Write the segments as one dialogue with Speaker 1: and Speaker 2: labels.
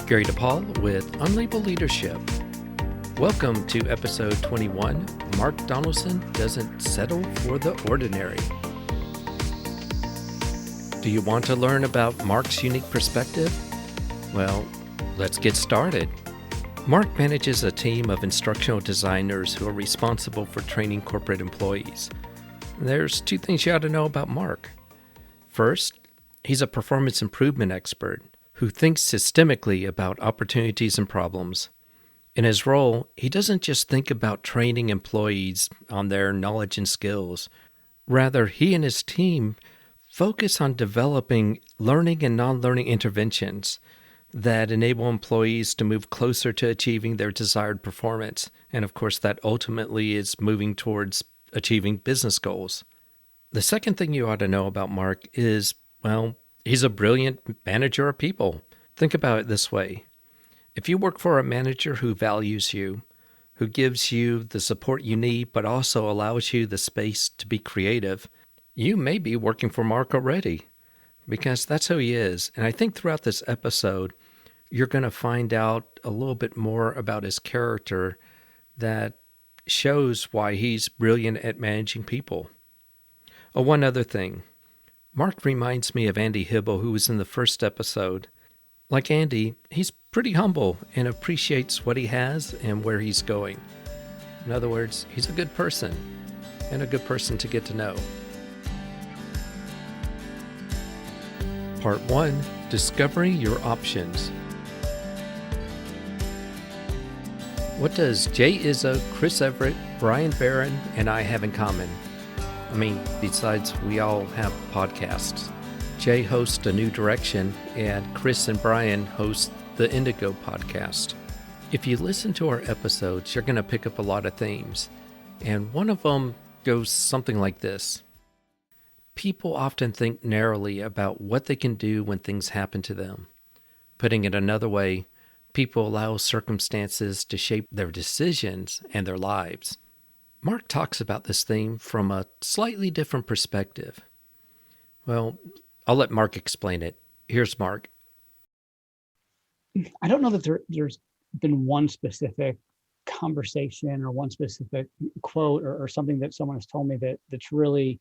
Speaker 1: Gary DePaul with Unlabeled Leadership. Welcome to episode 21. Marc Donelson doesn't settle for the ordinary. Do you want to learn about Marc's unique perspective? Well, let's get started. Marc manages a team of instructional designers who are responsible for training corporate employees. There's two things you ought to know about Marc. First, he's a performance improvement expert who thinks systemically about opportunities and problems. In his role, he doesn't just think about training employees on their knowledge and skills. Rather, he and his team focus on developing learning and non-learning interventions that enable employees to move closer to achieving their desired performance. And of course, that ultimately is moving towards achieving business goals. The second thing you ought to know about Marc is, well, he's a brilliant manager of people. Think about it this way. If you work for a manager who values you, who gives you the support you need, but also allows you the space to be creative, you may be working for Marc already, because that's who he is. And I think throughout this episode, you're going to find out a little bit more about his character that shows why he's brilliant at managing people. Oh, one other thing. Marc reminds me of Andy Hibble, who was in the first episode. Like Andy, he's pretty humble and appreciates what he has and where he's going. In other words, he's a good person and a good person to get to know. Part 1, Discovering Your Options. What does Jay Izzo, Chris Everett, Brian Barron, and I have in common? I mean, besides we all have podcasts. Jay hosts A New Direction, and Chris and Brian host the Indigo podcast. If you listen to our episodes, you're going to pick up a lot of themes. And one of them goes something like this. People often think narrowly about what they can do when things happen to them. Putting it another way, people allow circumstances to shape their decisions and their lives. Marc talks about this theme from a slightly different perspective. Well, I'll let Marc explain it. Here's Marc.
Speaker 2: I don't know that there's been one specific conversation or one specific quote or something that someone has told me that's really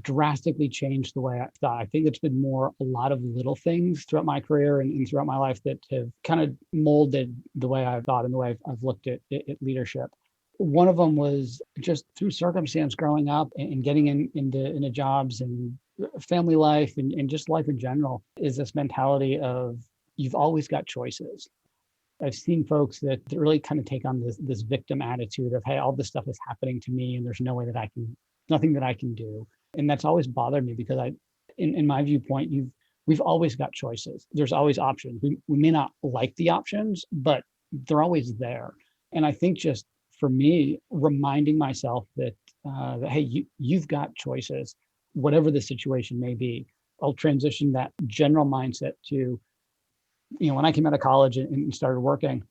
Speaker 2: drastically changed the way I thought. I think it's been more a lot of little things throughout my career and throughout my life that have kind of molded the way I've thought and the way I've looked at leadership. One of them was just through circumstance growing up and getting into jobs and family life and just life in general is this mentality of you've always got choices. I've seen folks that really kind of take on this victim attitude of, hey, all this stuff is happening to me and there's nothing that I can do. And that's always bothered me because in my viewpoint, we've always got choices. There's always options. We may not like the options, but they're always there. And I think just for me, reminding myself that hey, you've got choices, whatever the situation may be. I'll transition that general mindset to, when I came out of college and started working,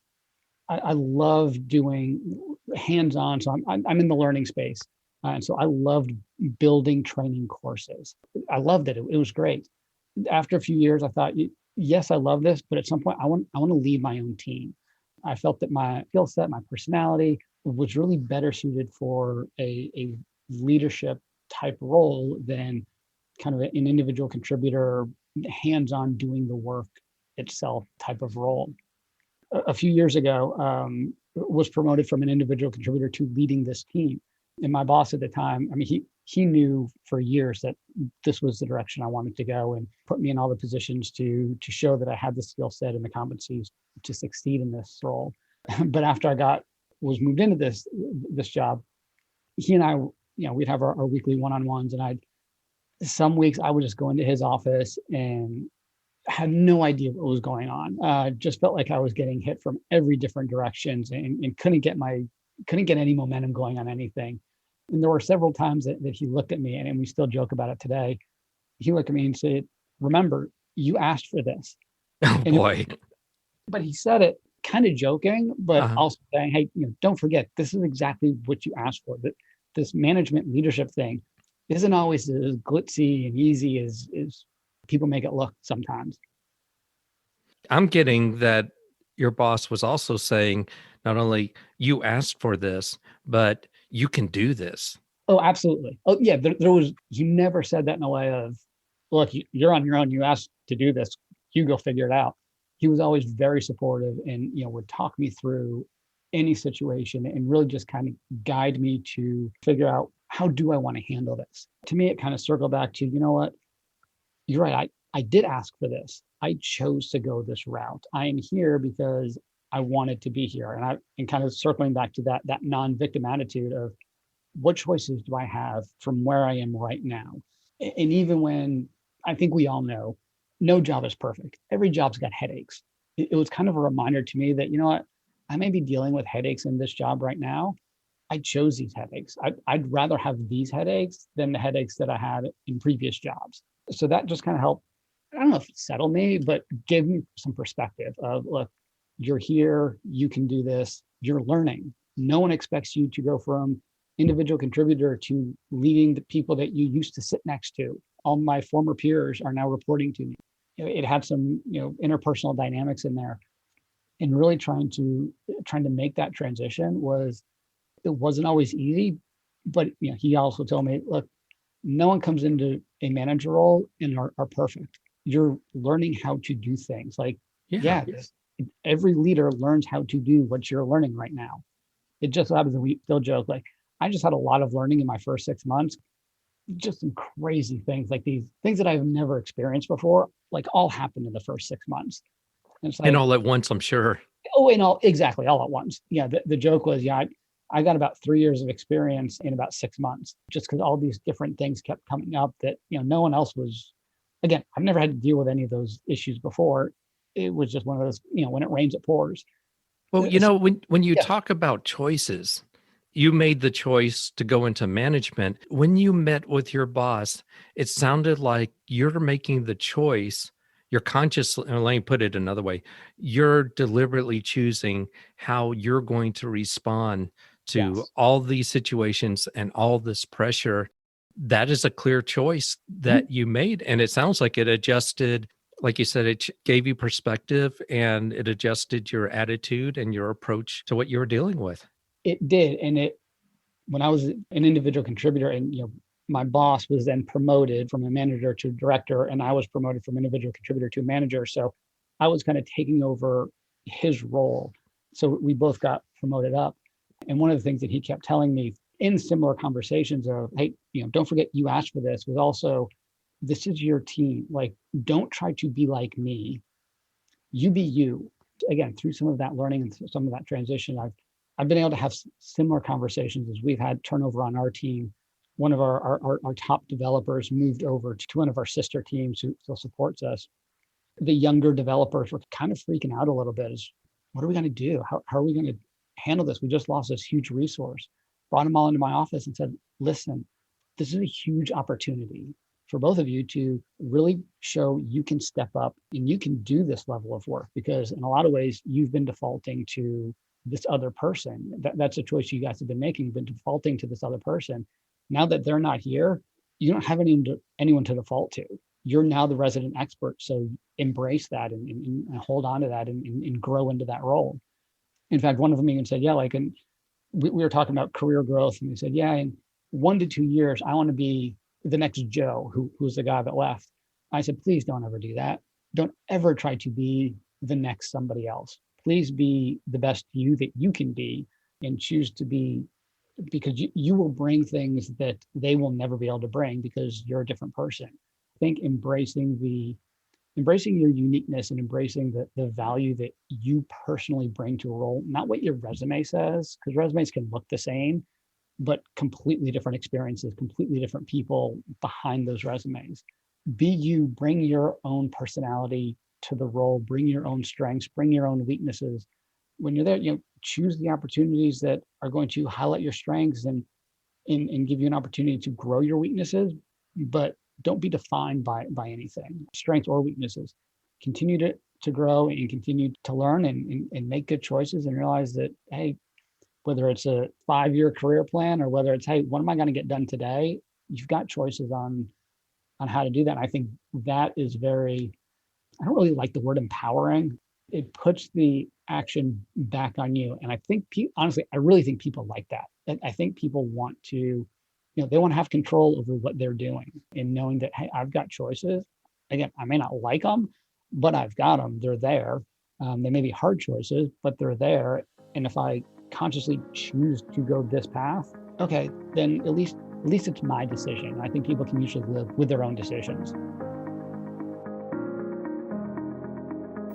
Speaker 2: I love doing hands-on. So I'm in the learning space. And so I loved building training courses. I loved it. It was great. After a few years, I thought, yes, I love this, but at some point I want to lead my own team. I felt that my skill set, my personality was really better suited for a leadership type role than kind of an individual contributor, hands-on doing the work itself type of role. A few years ago, was promoted from an individual contributor to leading this team. And my boss at the time, I mean, he knew for years that this was the direction I wanted to go and put me in all the positions to show that I had the skill set and the competencies to succeed in this role. But after I was moved into this job, he and I, we'd have our weekly one-on-ones, and some weeks I would just go into his office and had no idea what was going on. Just felt like I was getting hit from every different directions and couldn't get any momentum going on anything. And there were several times that he looked at me, and we still joke about it today. He looked at me and said, "Remember, you asked for this."
Speaker 1: Oh, boy.
Speaker 2: But he said it kind of joking, but also saying, hey, don't forget, this is exactly what you asked for. That this management leadership thing isn't always as glitzy and easy as people make it look sometimes.
Speaker 1: I'm getting that your boss was also saying, not only you asked for this, but you can do this.
Speaker 2: Oh, absolutely. Oh, yeah. There was, he never said that in a way of, look, you're on your own. You asked to do this. You go figure it out. He was always very supportive and, would talk me through any situation and really just kind of guide me to figure out, how do I want to handle this? To me, it kind of circled back to, you know what? You're right. I did ask for this. I chose to go this route. I am here because I wanted to be here. And kind of circling back to that non-victim attitude of, what choices do I have from where I am right now? And even when, I think we all know, no job is perfect. Every job's got headaches. It was kind of a reminder to me that, you know what, I may be dealing with headaches in this job right now. I chose these headaches. I'd rather have these headaches than the headaches that I had in previous jobs. So that just kind of helped, I don't know if it settled me, but gave me some perspective of, look, you're here, you can do this, you're learning. No one expects you to go from individual contributor to leading the people that you used to sit next to. All my former peers are now reporting to me. It had some, interpersonal dynamics in there, and really trying to make that transition it wasn't always easy, but he also told me, look, no one comes into a manager role and are perfect. You're learning how to do things. Like, yeah, every leader learns how to do what you're learning right now. It just so happens that we still joke, like, I just had a lot of learning in my first 6 months, just some crazy things, like these things that I've never experienced before, like all happened in the first 6 months. And it's like,
Speaker 1: And all at once, I'm sure.
Speaker 2: oh, and exactly all at once. Yeah. The joke was, yeah, I got about 3 years of experience in about 6 months, just because all these different things kept coming up that, no one else was, again, I've never had to deal with any of those issues before. It was just one of those, when it rains, it pours.
Speaker 1: Well, when you
Speaker 2: Yeah.
Speaker 1: talk about choices, you made the choice to go into management. When you met with your boss, it sounded like you're making the choice. You're consciously, let me put it another way, you're deliberately choosing how you're going to respond to
Speaker 2: Yes.
Speaker 1: all these situations and all this pressure. That is a clear choice that you made. And it sounds like it adjusted, like you said, it gave you perspective and it adjusted your attitude and your approach to what you were dealing with.
Speaker 2: It did. And when I was an individual contributor, and my boss was then promoted from a manager to director, and I was promoted from individual contributor to manager. So I was kind of taking over his role. So we both got promoted up. And one of the things that he kept telling me in similar conversations of, hey, don't forget you asked for this, was also, this is your team. Like, don't try to be like me. You be you. Again, through some of that learning and some of that transition, I've been able to have similar conversations as we've had turnover on our team. One of our top developers moved over to one of our sister teams who still supports us. The younger developers were kind of freaking out a little bit. Is, what are we going to do? How are we going to handle this? We just lost this huge resource. Brought them all into my office and said, listen, this is a huge opportunity for both of you to really show you can step up and you can do this level of work, because in a lot of ways you've been defaulting to this other person. That's a choice you guys have been making. You've been defaulting to this other person. Now that they're not here, you don't have anyone to default to. You're now the resident expert. So embrace that and hold on to that and grow into that role. In fact, one of them even said, yeah, like, and we were talking about career growth, and they said, yeah, in 1 to 2 years, I want to be the next Joe, who's the guy that left. I said, please don't ever do that. Don't ever try to be the next somebody else. Please be the best you that you can be, and choose to be, because you will bring things that they will never be able to bring because you're a different person. I think embracing your uniqueness and embracing the value that you personally bring to a role, not what your resume says, because resumes can look the same, but completely different experiences, completely different people behind those resumes. Be you, bring your own personality to the role, bring your own strengths, bring your own weaknesses. When you're there, choose the opportunities that are going to highlight your strengths and give you an opportunity to grow your weaknesses, but don't be defined by anything, strengths or weaknesses. Continue to grow and continue to learn and make good choices, and realize that, hey, whether it's a 5-year career plan or whether it's, hey, what am I going to get done today? You've got choices on how to do that. And I think that is very I don't really like the word empowering. It puts the action back on you. And I think, honestly, I really think people like that. I think people want to, they want to have control over what they're doing and knowing that, hey, I've got choices. Again, I may not like them, but I've got them. They're there. They may be hard choices, but they're there. And if I consciously choose to go this path, okay, then at least it's my decision. I think people can usually live with their own decisions.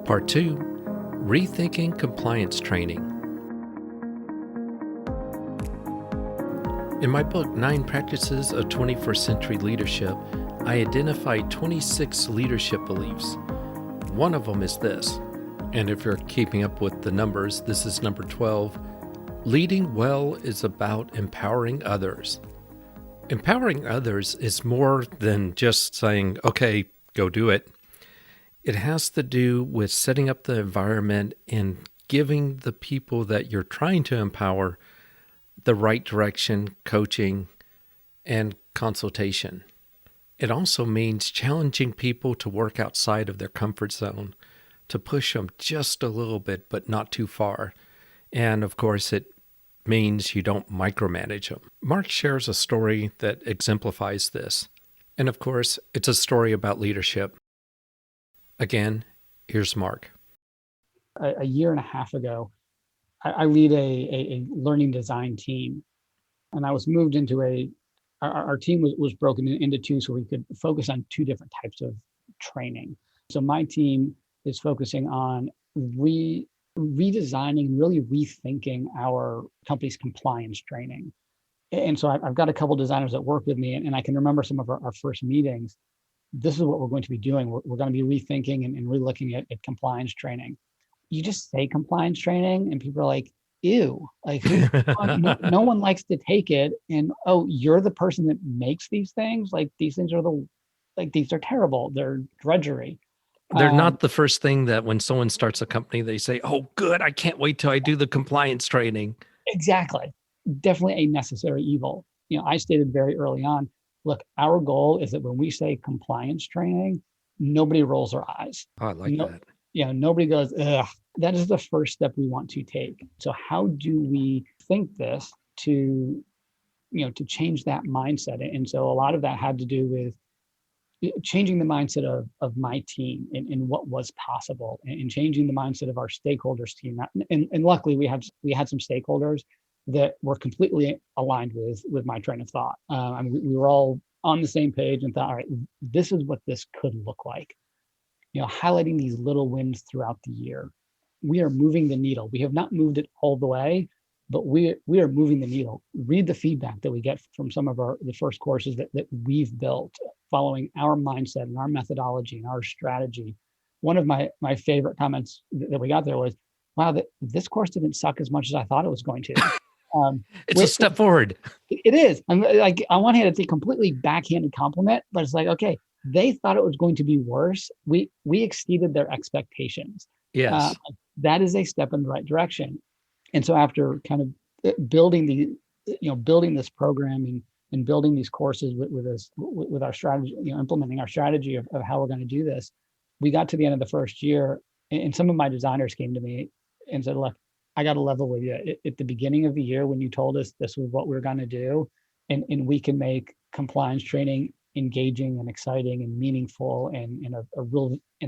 Speaker 1: Part 2, Rethinking Compliance Training. In my book, 9 Practices of 21st Century Leadership, I identified 26 leadership beliefs. One of them is this, and if you're keeping up with the numbers, this is number 12. Leading well is about empowering others. Empowering others is more than just saying, okay, go do it. It has to do with setting up the environment and giving the people that you're trying to empower the right direction, coaching, and consultation. It also means challenging people to work outside of their comfort zone, to push them just a little bit, but not too far. And of course, it means you don't micromanage them. Marc shares a story that exemplifies this. And of course, it's a story about leadership. Again, here's Marc.
Speaker 2: A year and a half ago, I lead a learning design team, and I was moved into our team was broken into two, so we could focus on two different types of training. So my team is focusing on redesigning, really rethinking our company's compliance training. And so I've got a couple designers that work with me, and I can remember some of our first meetings. This is what we're going to be doing. We're going to be rethinking and relooking at compliance training. You just say compliance training and people are like, ew, like no one likes to take it. And, oh, you're the person that makes these things. Like these things are these are terrible. They're drudgery.
Speaker 1: They're not the first thing that when someone starts a company, they say, oh, good, I can't wait till I do the compliance training.
Speaker 2: Exactly. Definitely a necessary evil. I stated very early on, look, our goal is that when we say compliance training, nobody rolls their eyes.
Speaker 1: Oh, I like that.
Speaker 2: Nobody goes, ugh. That is the first step we want to take. So how do we think this to change that mindset? And so a lot of that had to do with changing the mindset of my team and what was possible, and changing the mindset of our stakeholders team. And luckily we had some stakeholders that were completely aligned with my train of thought. We were all on the same page and thought, all right, this is what this could look like. Highlighting these little wins throughout the year. We are moving the needle. We have not moved it all the way, but we are moving the needle. Read the feedback that we get from some of the first courses that we've built following our mindset and our methodology and our strategy. One of my favorite comments that we got there was, wow, this course didn't suck as much as I thought it was going to.
Speaker 1: It's a step forward.
Speaker 2: It is. I'm like, on one hand, it's a completely backhanded compliment, but it's like, okay, they thought it was going to be worse. We exceeded their expectations.
Speaker 1: Yes.
Speaker 2: That is a step in the right direction. And so after kind of building this program and building these courses with our strategy, implementing our strategy of how we're going to do this, we got to the end of the first year, and some of my designers came to me and said, look, I got to level with you. At the beginning of the year, when you told us this was what we were going to do, and we can make compliance training engaging and exciting and meaningful and an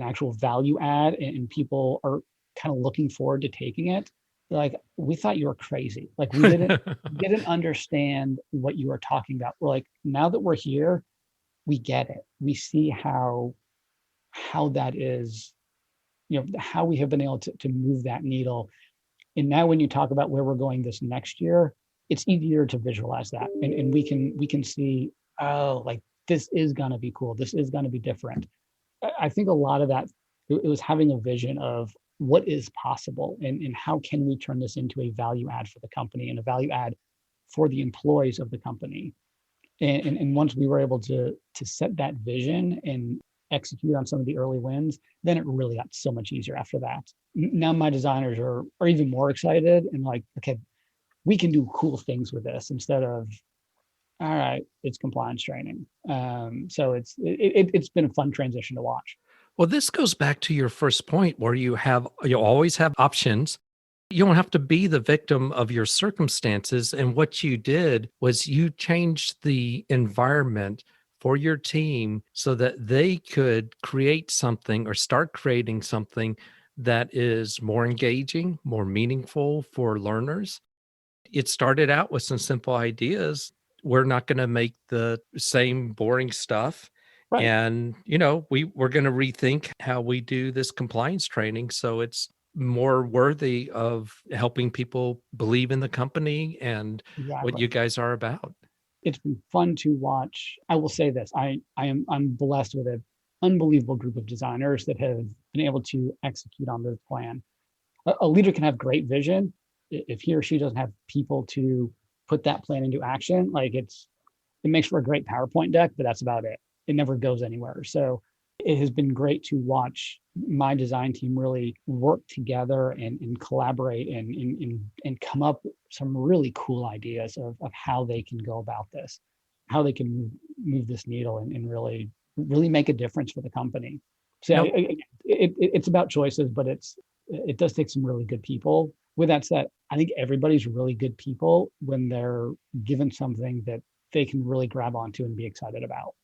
Speaker 2: actual value add, and people are kind of looking forward to taking it. Like, we thought you were crazy. Like, we didn't understand what you were talking about. We're like, now that we're here, we get it. We see how that is, how we have been able to move that needle. And now when you talk about where we're going this next year, it's easier to visualize that. And we can see, oh, like, this is going to be cool. This is going to be different. I think a lot of that, it was having a vision of what is possible and how can we turn this into a value add for the company and a value add for the employees of the company. And once we were able to set that vision and execute on some of the early wins, then it really got so much easier after that. Now my designers are even more excited and like, okay, we can do cool things with this instead of, all right, it's compliance training. So it's been a fun transition to watch.
Speaker 1: Well, this goes back to your first point where you always have options. You don't have to be the victim of your circumstances. And what you did was you changed the environment for your team so that they could create something or start creating something that is more engaging, more meaningful for learners. It started out with some simple ideas. We're not going to make the same boring stuff.
Speaker 2: Right.
Speaker 1: And, we're going to rethink how we do this compliance training so it's more worthy of helping people believe in the company and what
Speaker 2: Exactly.
Speaker 1: you guys are about.
Speaker 2: It's been fun to watch. I will say this. I'm blessed with an unbelievable group of designers that have been able to execute on this plan. A leader can have great vision. If he or she doesn't have people to put that plan into action, like it makes for a great PowerPoint deck, but that's about it. It never goes anywhere. So it has been great to watch my design team really work together and collaborate and come up with some really cool ideas of how they can go about this, how they can move this needle and really make a difference for the company. So
Speaker 1: Now,
Speaker 2: it's about choices, but it does take some really good people. With that said, I think everybody's really good people when they're given something that they can really grab onto and be excited about.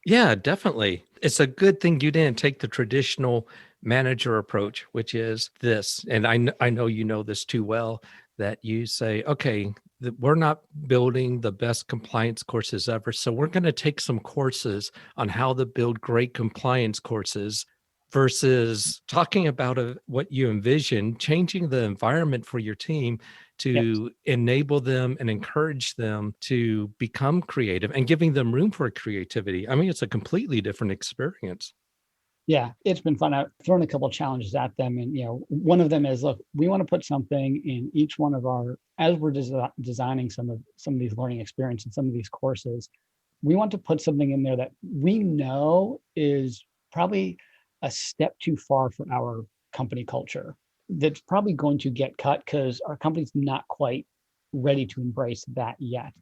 Speaker 1: yeah, definitely. It's a good thing you didn't take the traditional manager approach, which is this. And I know you know this too well, that you say, okay, we're not building the best compliance courses ever. So we're going to take some courses on how to build great compliance courses versus talking about what you envision, changing the environment for your team
Speaker 2: Yes.
Speaker 1: to enable them and encourage them to become creative and giving them room for creativity. I mean, it's a completely different experience.
Speaker 2: Yeah, it's been fun. I've thrown a couple of challenges at them, and one of them is, look, we want to put something in each one of our as we're designing some of these learning experiences and some of these courses. We want to put something in there that we know is probably a step too far for our company culture. That's probably going to get cut because our company's not quite ready to embrace that yet.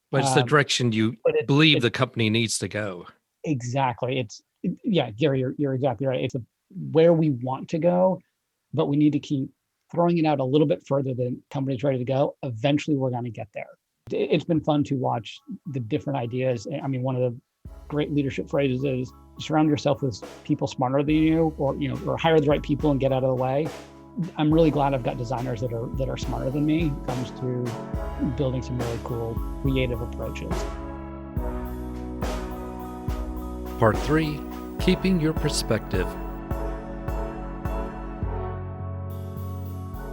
Speaker 1: But it's the
Speaker 2: Um,
Speaker 1: direction you
Speaker 2: but
Speaker 1: believe
Speaker 2: it's
Speaker 1: the company needs to go.
Speaker 2: exactly. Yeah, Gary, you're exactly right. Where we want to go, but we need to keep throwing it out a little bit further than company's ready to go. Eventually, we're going to get there. It's been fun to watch the different ideas. I mean, one of the great leadership phrases is surround yourself with people smarter than you, or hire the right people and get out of the way. I'm really glad I've got designers that are smarter than me when it comes to building some really cool creative approaches.
Speaker 1: Part 3, keeping your perspective.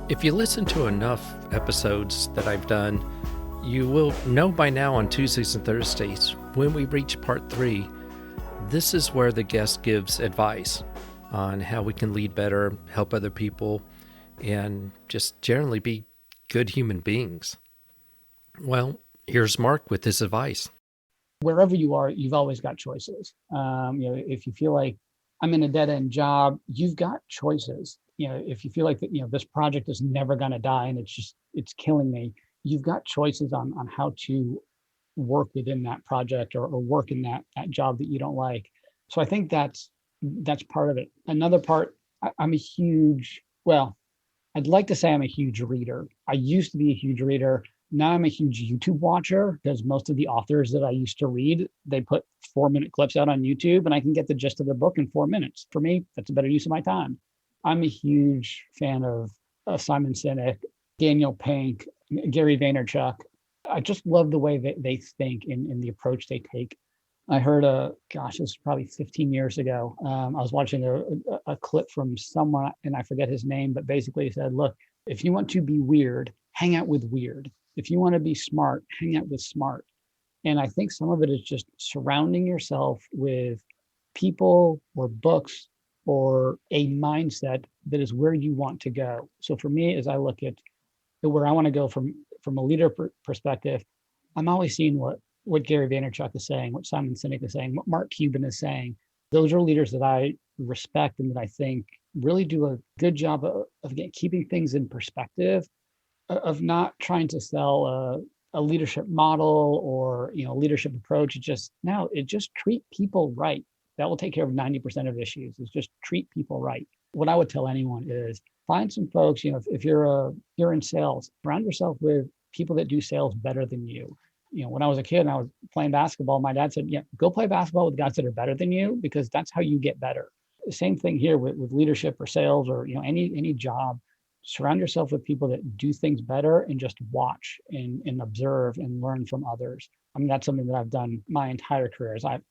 Speaker 1: If you listen to enough episodes that I've done, you will know by now on Tuesdays and Thursdays, when we reach part 3, this is where the guest gives advice on how we can lead better, help other people, and just generally be good human beings. Well, here's Marc with his advice.
Speaker 2: Wherever you are, you've always got choices. If you feel like I'm in a dead end job, you've got choices. If you feel like that, this project is never going to die and it's killing me, you've got choices on how to work within that project or work in that job that you don't like. So I think that's part of it. Another part, I'm a huge, well, I'd like to say I'm a huge reader. I used to be a huge reader. Now I'm a huge YouTube watcher because most of the authors that I used to read, they put 4-minute clips out on YouTube and I can get the gist of their book in 4 minutes. For me, that's a better use of my time. I'm a huge fan of Simon Sinek, Daniel Pink, Gary Vaynerchuk. I just love the way that they think and the approach they take. I heard this was probably 15 years ago. I was watching a clip from someone, and I forget his name, but basically he said, look, if you want to be weird, hang out with weird. If you want to be smart, hang out with smart. And I think some of it is just surrounding yourself with people or books or a mindset that is where you want to go. So for me, as I look at where I want to go from a leader perspective, I'm always seeing what Gary Vaynerchuk is saying, what Simon Sinek is saying, what Mark Cuban is saying. Those are leaders that I respect and that I think really do a good job of again, keeping things in perspective, of not trying to sell a leadership model or leadership approach. It just treat people right. That will take care of 90% of issues, is just treat people right. What I would tell anyone is find some folks, if you're in sales, surround yourself with people that do sales better than you. When I was a kid and I was playing basketball, my dad said, yeah, go play basketball with guys that are better than you, because that's how you get better. The same thing here with leadership or sales or, any job. Surround yourself with people that do things better and just watch and observe and learn from others. I mean, that's something that I've done my entire career. I've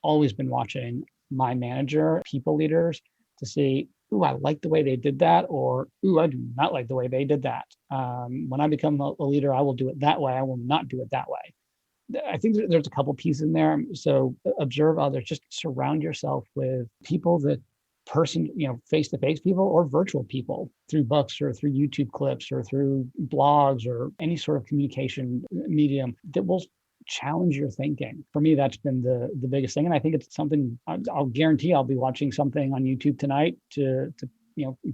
Speaker 2: always been watching my manager, people leaders, to see, ooh, I like the way they did that, or ooh, I do not like the way they did that. When I become a leader, I will do it that way. I will not do it that way. I think there's a couple pieces in there. So observe others, just surround yourself with people that face-to-face people or virtual people through books or through YouTube clips or through blogs or any sort of communication medium that will challenge your thinking. For me, that's been the biggest thing. And I think it's something I'll guarantee I'll be watching something on YouTube tonight to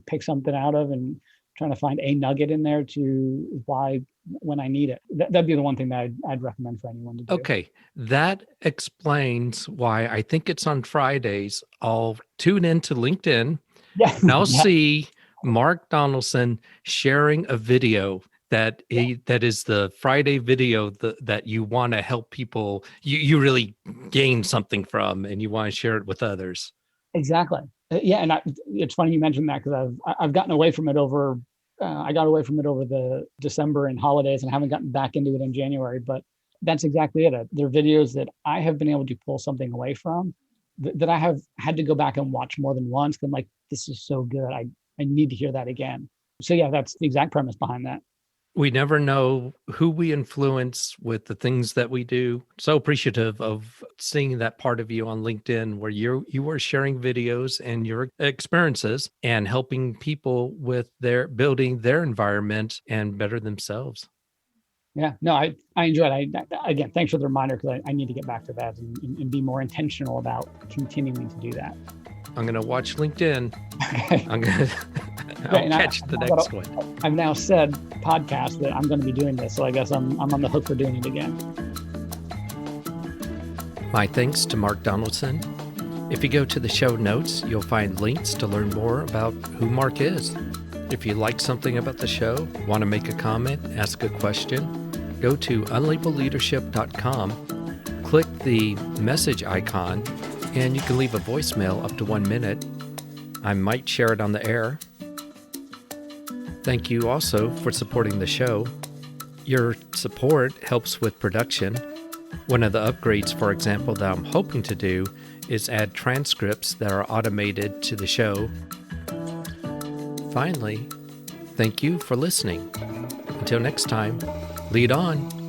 Speaker 2: pick something out of and trying to find a nugget in there to apply when I need it. That'd be the one thing that I'd recommend for anyone to do.
Speaker 1: Okay. That explains why I think it's on Fridays. I'll tune into LinkedIn and I'll see Marc Donelson sharing a video that is the Friday video that you want to help people, you really gain something from, and you want to share it with others.
Speaker 2: Exactly. Yeah, and it's funny you mentioned that, because I've gotten away from it over. I got away from it over the December and holidays, and haven't gotten back into it in January. But that's exactly it. They're videos that I have been able to pull something away from that I have had to go back and watch more than once. I'm like, this is so good. I need to hear that again. So yeah, that's the exact premise behind that.
Speaker 1: We never know who we influence with the things that we do. So appreciative of seeing that part of you on LinkedIn, where you are sharing videos and your experiences and helping people with building their environment and better themselves.
Speaker 2: Yeah, no, I enjoyed it. Again, thanks for the reminder, because I need to get back to that and be more intentional about continuing to do that.
Speaker 1: I'm going to watch LinkedIn.
Speaker 2: Okay.
Speaker 1: I'll catch the next one.
Speaker 2: I've now said podcast that I'm going to be doing this, so I guess I'm on the hook for doing it again.
Speaker 1: My thanks to Marc Donelson. If you go to the show notes, you'll find links to learn more about who Marc is. If you like something about the show, want to make a comment, ask a question, go to unlabelledarship.com, click the message icon, and you can leave a voicemail up to 1 minute. I might share it on the air. Thank you also for supporting the show. Your support helps with production. One of the upgrades, for example, that I'm hoping to do is add transcripts that are automated to the show. Finally, thank you for listening. Until next time, lead on.